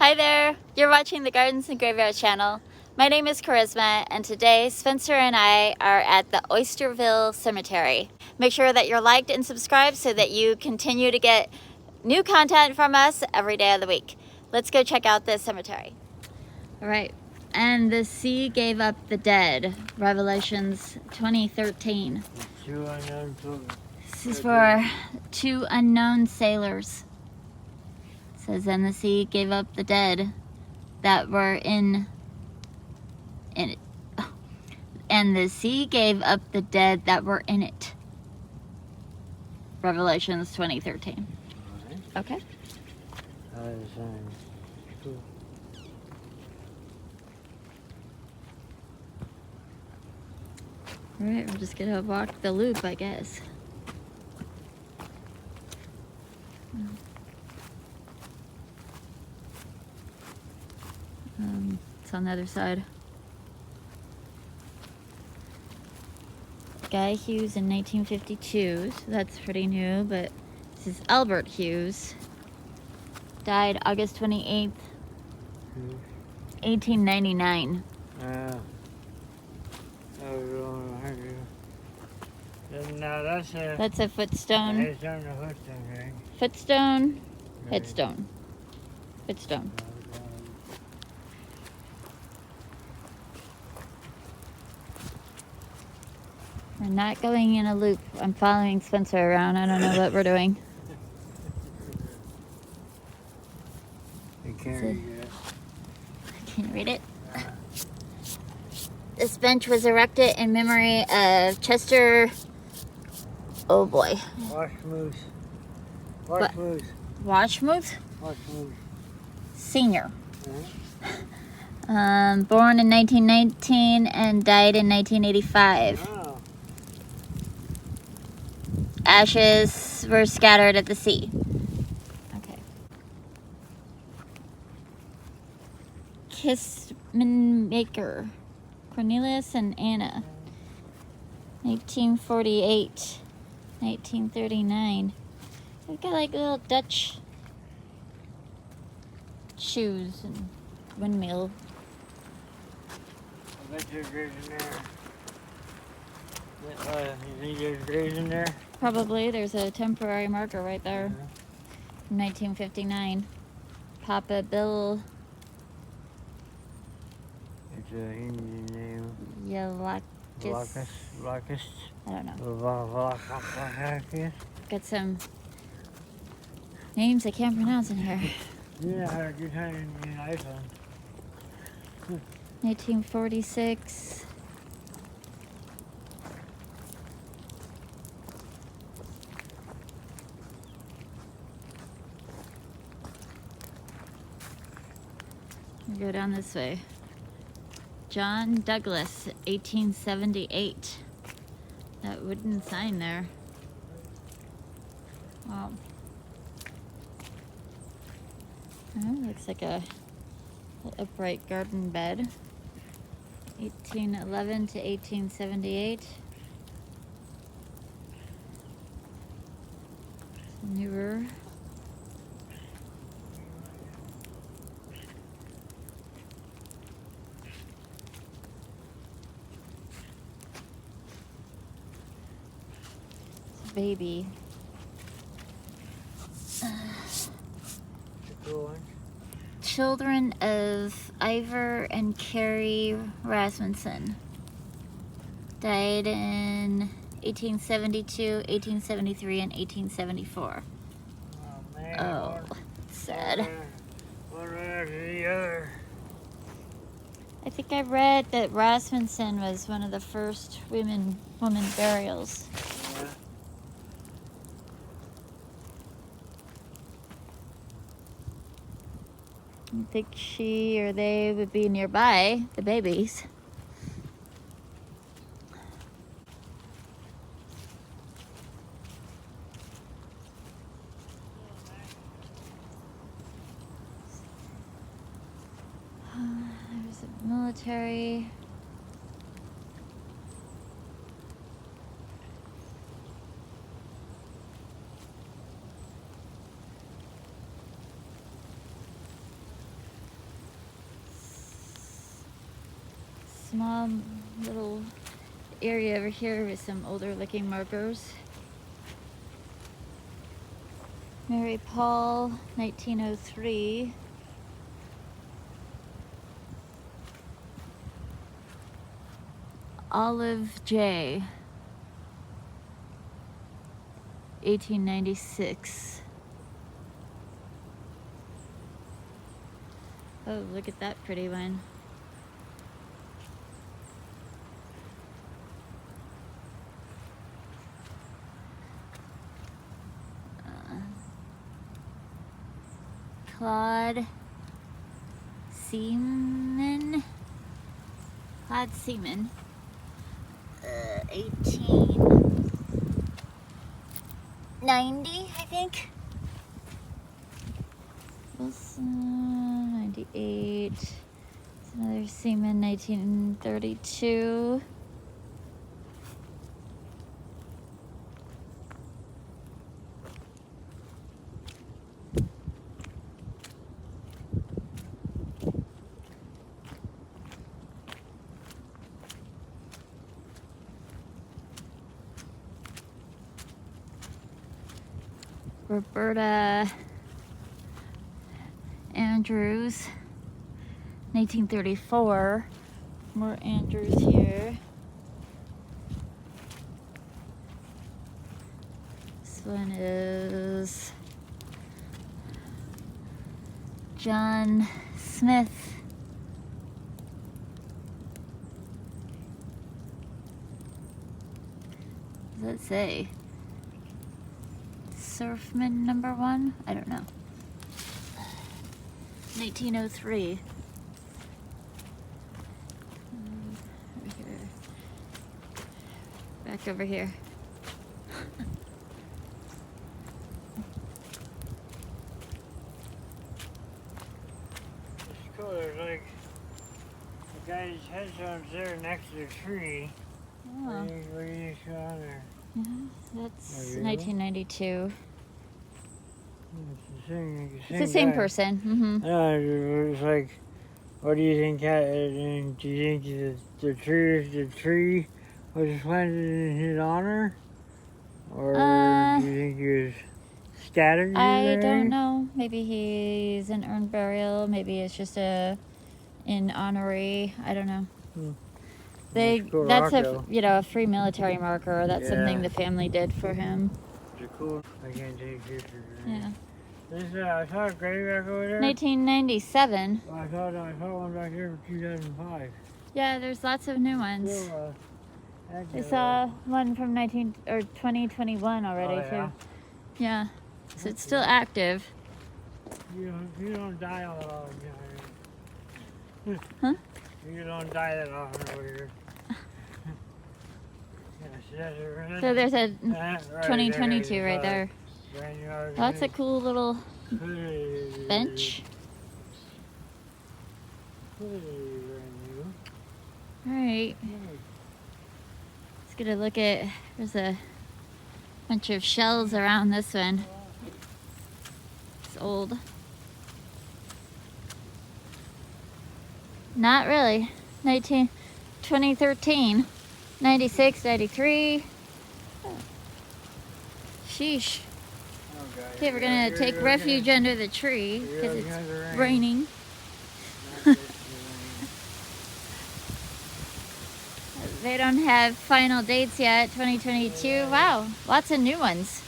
Hi there, you're watching the Gardens and Graveyard channel. My name is Charisma, and today Spencer and I are at the Oysterville Cemetery. Make sure that you're liked and subscribed so that you continue to get new content from us every day of the week. Let's go check out this cemetery. All right, and the sea gave up the dead, Revelations 20:13. This is for two unknown sailors. It says, and the sea gave up the dead that were in it. And the sea gave up the dead that were in it. Revelations 20:13. Okay. Alright, we're just gonna walk the loop, I guess. It's on the other side. Guy Hughes in 1952, so that's pretty new, but this is Albert Hughes. Died August 28th, 1899. No, That's a footstone. It's on the footstone, right? Footstone, headstone. Footstone. We're not going in a loop. I'm following Spencer around. I don't know what we're doing. You can't read it. Can you read it? This bench was erected in memory of Chester. Oh boy. Washmoose. What? Washmoose. Washmuth? Washmoose. Senior. Born in 1919 and died in 1985. Oh. Ashes were scattered at the sea. Okay. Kissman Maker. Cornelius and Anna. 1948. 1939. They've got like little Dutch shoes and windmill. I bet there's graves in there. You think there's graves in there? Probably. There's a temporary marker right there. 1959. Papa Bill It's a Indian name. Yalakis. Lacus. I don't know. Lacus. Got some names I can't pronounce in here. Yeah, I had a good time in Iceland. 1946. Go down this way. John Douglas, 1878. That wooden sign there. Wow. Oh, looks like a upright garden bed. 1811 to 1878. Newer. Baby. Children of Ivor and Carrie Rasmussen. Died in 1872, 1873, and 1874. Oh, man. Oh, sad. What are the other? I think I read that Rasmussen was one of the first woman burials. I think she or they would be nearby, the babies. There's a military. small little area over here with some older looking markers. Mary Paul, 1903. Olive J, 1896. Oh, look at that pretty one. Claude Seaman. 1890, I think. Wilson, 98. It's another Seaman, 1932. Roberta Andrews, 1934. More Andrews here. This one is John Smith. What does that say? Surfman #1? I don't know. 1903. Over here. Back over here. It's cool. There's like the guy's headstone's there next to the tree. Oh. What do you see on there? That's Oh, yeah? 1992. It's It's the same guy. person. It's like, what do you think? Do you think the tree was planted in his honor, or do you think he was scattered? I don't know. Maybe he's an urn burial. Maybe it's just in honorary. I don't know. Cool that's rock, a though. a free military marker. That's something the family did for him. It's cool. I can't take pictures. Yeah. This I saw a grave back over there. 1997. I saw one back there for 2005. Yeah, there's lots of new ones. Still, I saw one from 2021 already yeah? too. Yeah. So it's still active. You don't die all the time. Huh? You don't die that often over here. So there's a Right 2022 there, right there. That's a cool little bench. Alright. Let's get a look at, there's a bunch of shells around this one. It's old. Not really. 2013. 96, 93. Sheesh. Okay, we're gonna take refuge under the tree because it's raining. They don't have final dates yet. 2022. Wow, lots of new ones.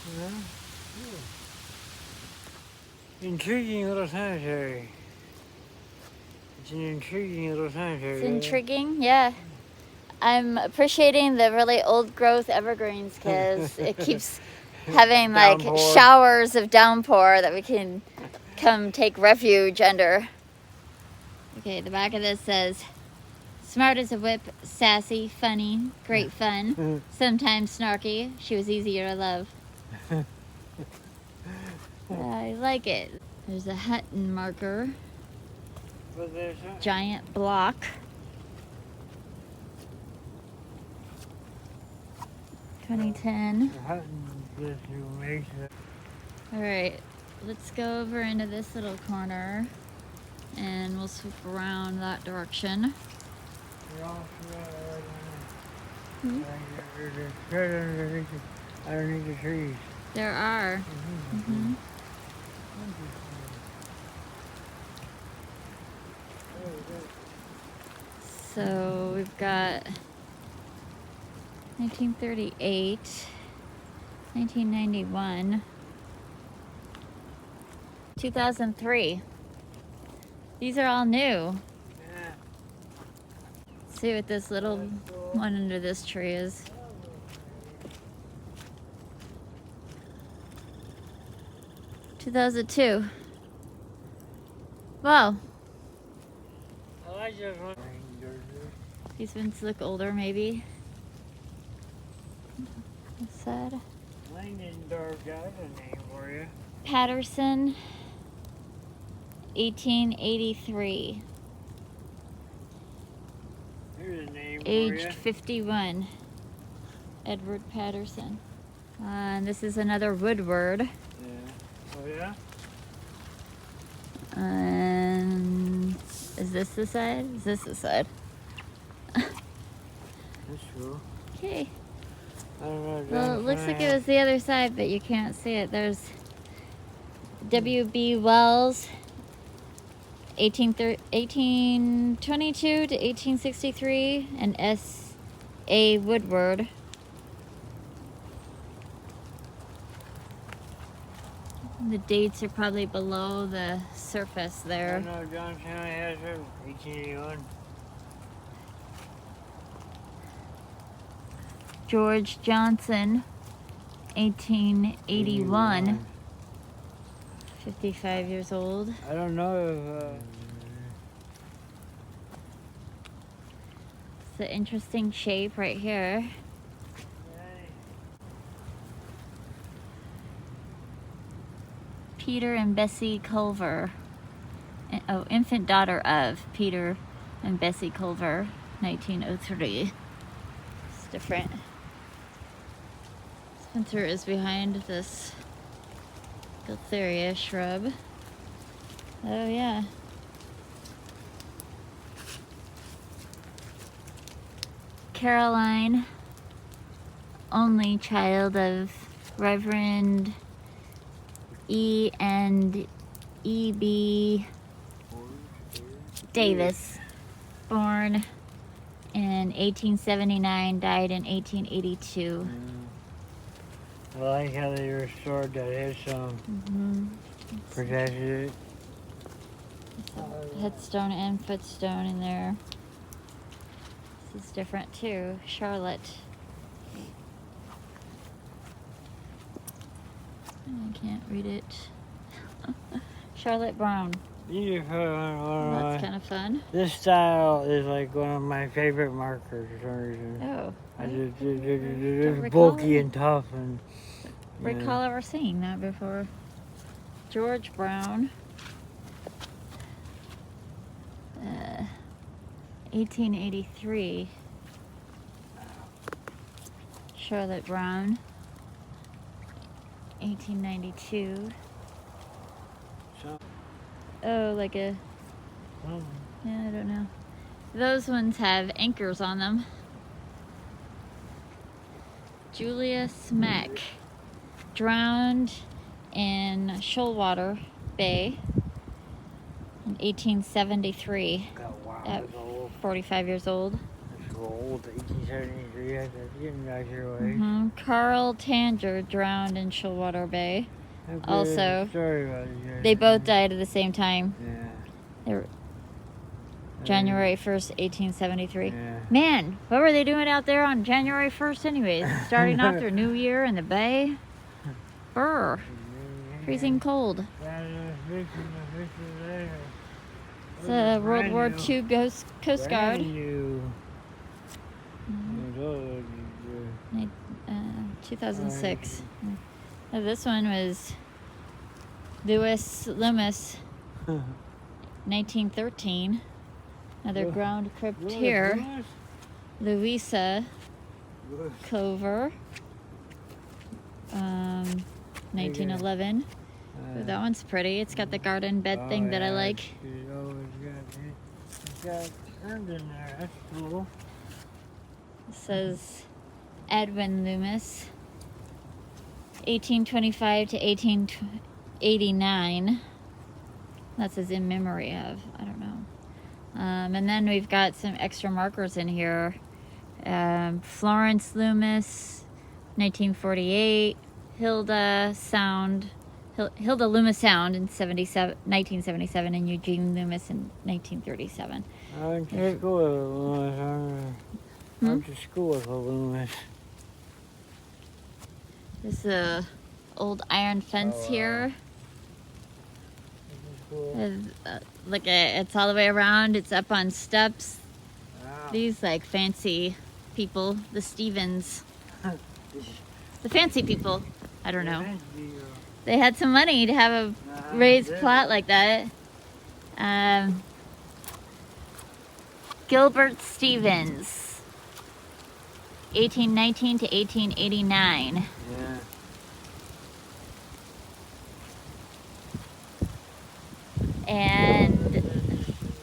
Intriguing little cemetery. It's an intriguing little cemetery. It's intriguing, yeah. I'm appreciating the really old growth evergreens because it keeps having like Downpour. showers of downpour that we can come take refuge under. Okay, the back of this says, smart as a whip, sassy, funny, great fun, sometimes snarky. She was easier to love. I like it. There's a Hutton marker, giant block. $20.10. All right, let's go over into this little corner and we'll swoop around that direction. They're all Hmm? there's treasure underneath the trees. There are. Mm-hmm. So we've got 1938, 1991, 2003. These are all new. Yeah. Let's see what this little one under this tree is. (2002). Wow. I like this one. These ones look older, maybe. That's sad. Langdorf got a name for you. Patterson, 1883. Here's a name Aged for you. 51. Edward Patterson. And this is another Woodward. Yeah. Oh yeah? And is this the side? Is this the side? That's cool. Okay. I don't know. Well, it looks like it was the other side, but you can't see it. There's W.B. Wells, 1822 to 1863, and S.A. Woodward. The dates are probably below the surface there. No, Johnson County has it. 1881. George Johnson, 1881. 55 years old. I don't know if. It's an interesting shape right here. Peter and Bessie Culver. Oh, infant daughter of Peter and Bessie Culver, 1903. It's different. Spencer is behind this Gaultheria shrub. Oh yeah. Caroline, only child of Reverend E. and E.B. Davis, born in 1879, died in 1882. I like how they restored that headstone. Protected it. Headstone and footstone in there. This is different too. Charlotte. I can't read it. Charlotte Brown. These are fun. That's kind of fun. This style is like one of my favorite markers for some reason. Oh. It's bulky and tough and. Recall ever seeing that before. George Brown. 1883. Charlotte Brown. 1892. Oh, like a... Yeah, I don't know. Those ones have anchors on them. Julia Smack. Drowned in Shoalwater Bay in 1873 at 45 years old. That's old, 1873, that's getting back your way. Carl Tanger drowned in Shoalwater Bay. Also, story about it, they both died at the same time. Yeah. They were January 1st, 1873. Yeah. Man, what were they doing out there on January 1st anyways? Starting off their new year in the bay? Brr. Freezing cold. It's a World War II Coast Guard. 2006. This one was Louis Loomis, 1913. Another ground crypt here. Louisa Cover, 1911. Ooh, that one's pretty. It's got the garden bed thing that I like. It's got earned in there. That's cool. It says Edwin Loomis, 1825 to 1889. That says in memory of. I don't know. And then we've got some extra markers in here. Florence Loomis, 1948. Hilda Loomis Sound in 1977, and Eugene Loomis in 1937. I went to school with Loomis. I went to school with Loomis. There's a old iron fence here. Cool. Look at it's all the way around. It's up on steps. Wow. These like fancy people, the Stevens, the fancy people. I don't know. They had some money to have a raised plot like that. Gilbert Stevens, 1819 to 1889. Yeah. And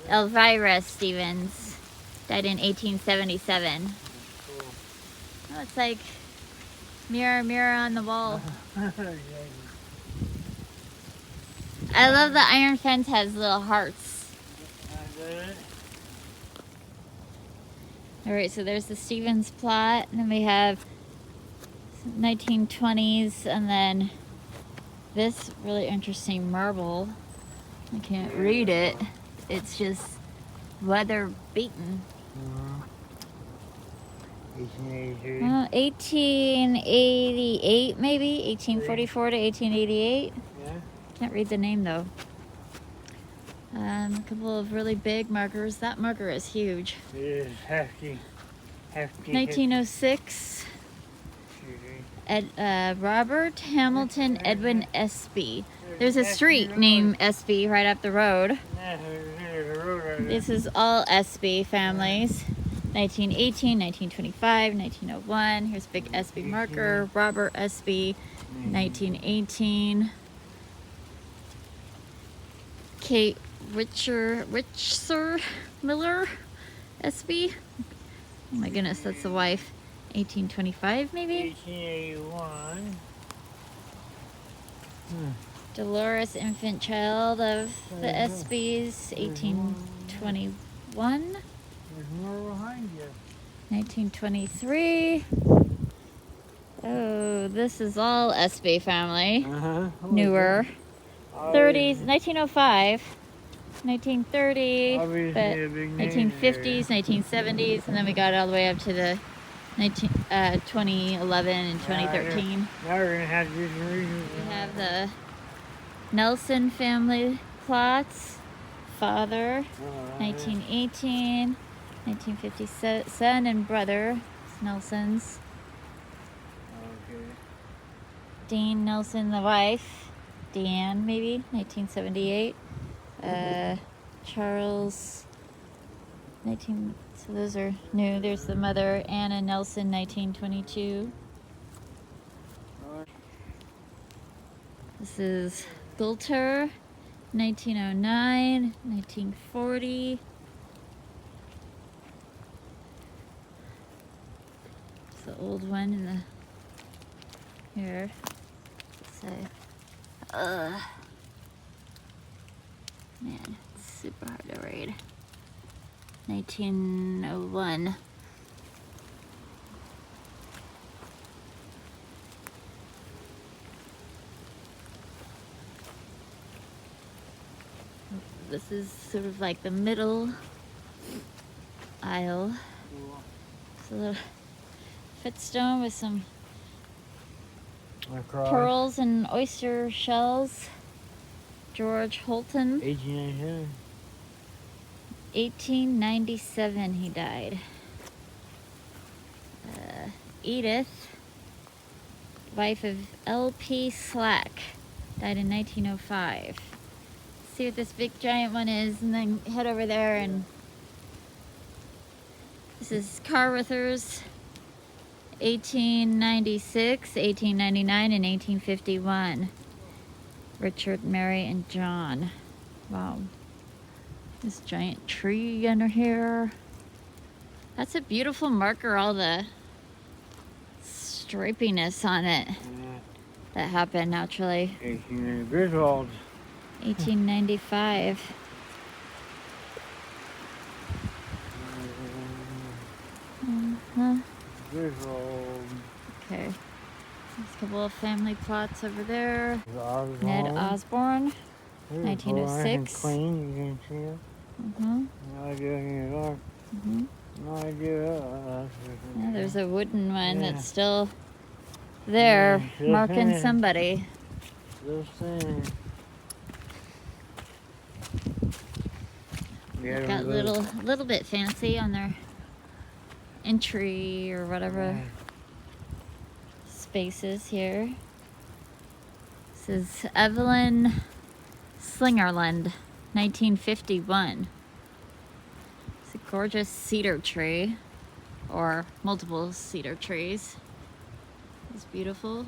Elvira Stevens died in 1877. Cool. Oh, it's like mirror, mirror on the wall. I love the iron fence has little hearts. All right, so there's the Stevens plot, and then we have 1920s, and then this really interesting marble. I can't read it. It's just weather beaten. 1883. 1888 maybe, 1844 to 1888. Yeah. Can't read the name though. A couple of really big markers. That marker is huge. It is hefty. 1906. Robert Hamilton Edwin Espy. There's a street named Espy right up the road. This is all Espy families. 1918, 1925, 1901. Here's big Espy marker. Robert Espy, 1918. Kate Richser Miller Espy. Oh my goodness, that's the wife. 1825 maybe? 1881. Dolores, infant child of the Espys, 1821. There's more behind you. 1923. Oh, this is all Espy family. Newer. 30s, 1905. 1930, but 1950s, 1970s, and then we got all the way up to the 2011 and 2013. Now we're going to have to do some research. We have the Nelson family plots. Father, 1918, 1950, son and brother, Nelsons. Okay. Dean Nelson, the wife, Deanne, maybe, 1978. Charles, so those are new. There's the mother, Anna Nelson, 1922. This is Gulter, 1909, 1940. It's the old one in the here. So, man, it's super hard to read. 1901. This is sort of like the middle aisle. It's a little footstone with some pearls and oyster shells. George Holton. 1897. 1897 he died. Edith, wife of L.P. Slack, died in 1905. See what this big giant one is, and then head over there, and this is Carruthers, 1896, 1899, and 1851. Richard, Mary, and John. Wow. This giant tree under here. That's a beautiful marker, all the stripiness on it that happened naturally. 18 Griswold. 1895. Griswold. Okay. There's a couple of family plots over there. Osborne. Ned Osborne, There's 1906. Queen, you can see it. Mm-hmm. No idea who you are. Mm-hmm. No idea. Yeah, there's a wooden one that's still there, marking somebody. This thing. They've got a little bit fancy on their entry or whatever spaces here. This is Evelyn Slingerland, 1951. It's a gorgeous cedar tree, or multiple cedar trees. It's beautiful.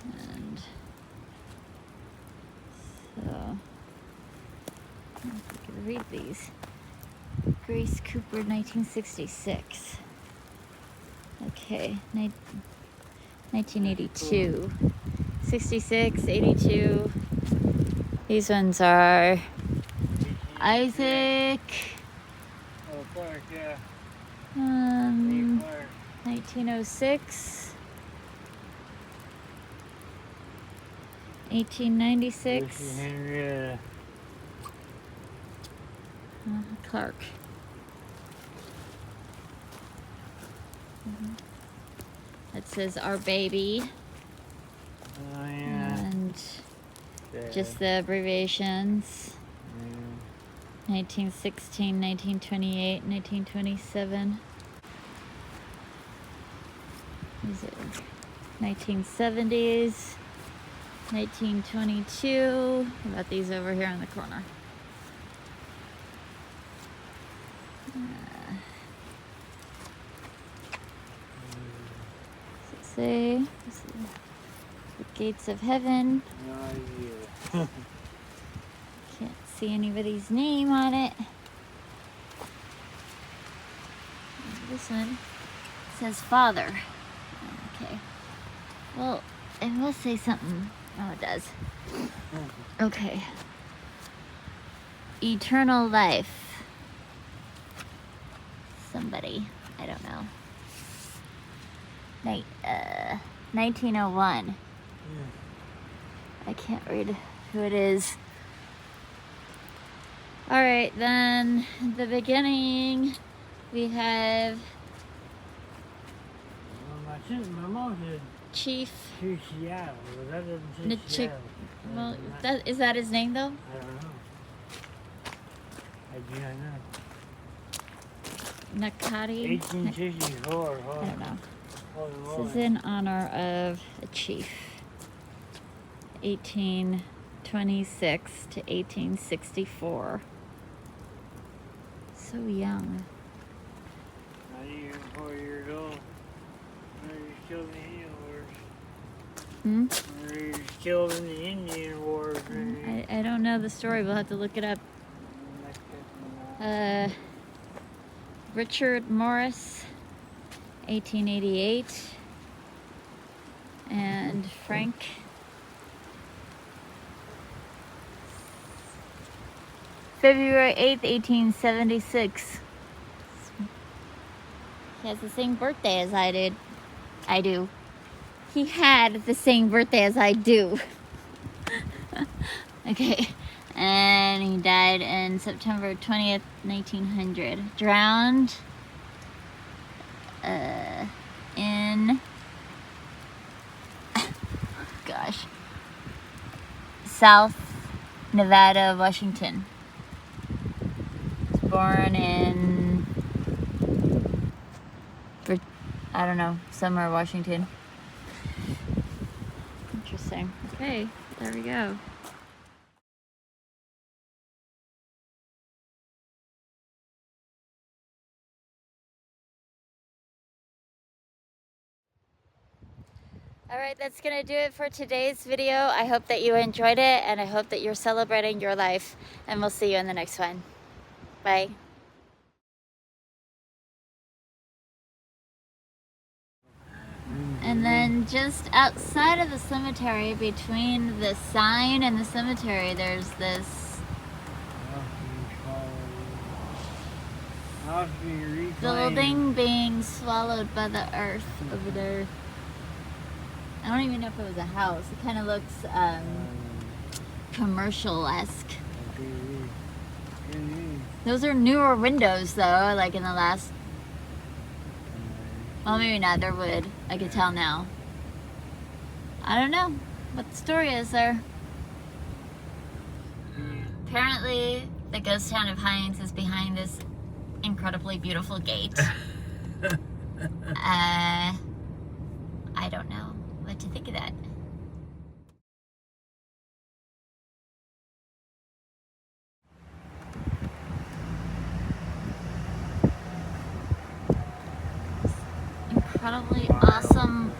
And so, I don't know if I can read these. Grace Cooper, 1966. Okay, 1982. 66, 82. These ones are Isaac. Oh, Clark, yeah. 1906. 1896. This is Henrietta. Clark. It says Our Baby. Oh, yeah. And just the abbreviations. 1916, 1928, 1927. These are 1970s, 1922. What about these over here in the corner? Say, this is the Gates of Heaven. No idea. Can't see anybody's name on it. This one says Father. Okay. Well, it must say something. Oh, it does. Okay. Eternal life. Somebody. I don't know. 1901. I can't read who it is. Alright, then at the beginning we have My mom said Chief. Seattle, but that doesn't say Seattle. Well, is that his name though? I don't know. I do not know. Nakati? 1864. I don't know. This is in honor of a chief. 1826 to 1864. So young. Not even 4 years old. He's killed in the Indian Wars. He's killed in the Indian Wars. I don't know the story. We'll have to look it up. Richard Morris, 1888. And Frank. February 8th, 1876. He has the same birthday as I did. I do. He had the same birthday as I do. Okay. And he died in September 20th, 1900. Drowned in... gosh. South Nevada, Washington. Born in, I don't know, somewhere Washington. Interesting. Okay, there we go. All right, that's gonna do it for today's video. I hope that you enjoyed it, and I hope that you're celebrating your life, and we'll see you in the next one. Bye. And then just outside of the cemetery, between the sign and the cemetery, there's this building being swallowed by the earth over there. I don't even know if it was a house. It kind of looks commercial-esque. Those are newer windows though, like in the last, well, maybe not, they're wood. I could tell now. I don't know what the story is there. Apparently, the ghost town of Hines is behind this incredibly beautiful gate. I don't know what to think of that. Incredibly awesome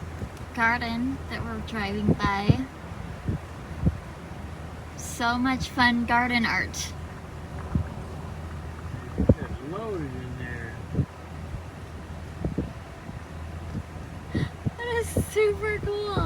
garden that we're driving by. So much fun garden art. It's loaded in there. That is super cool.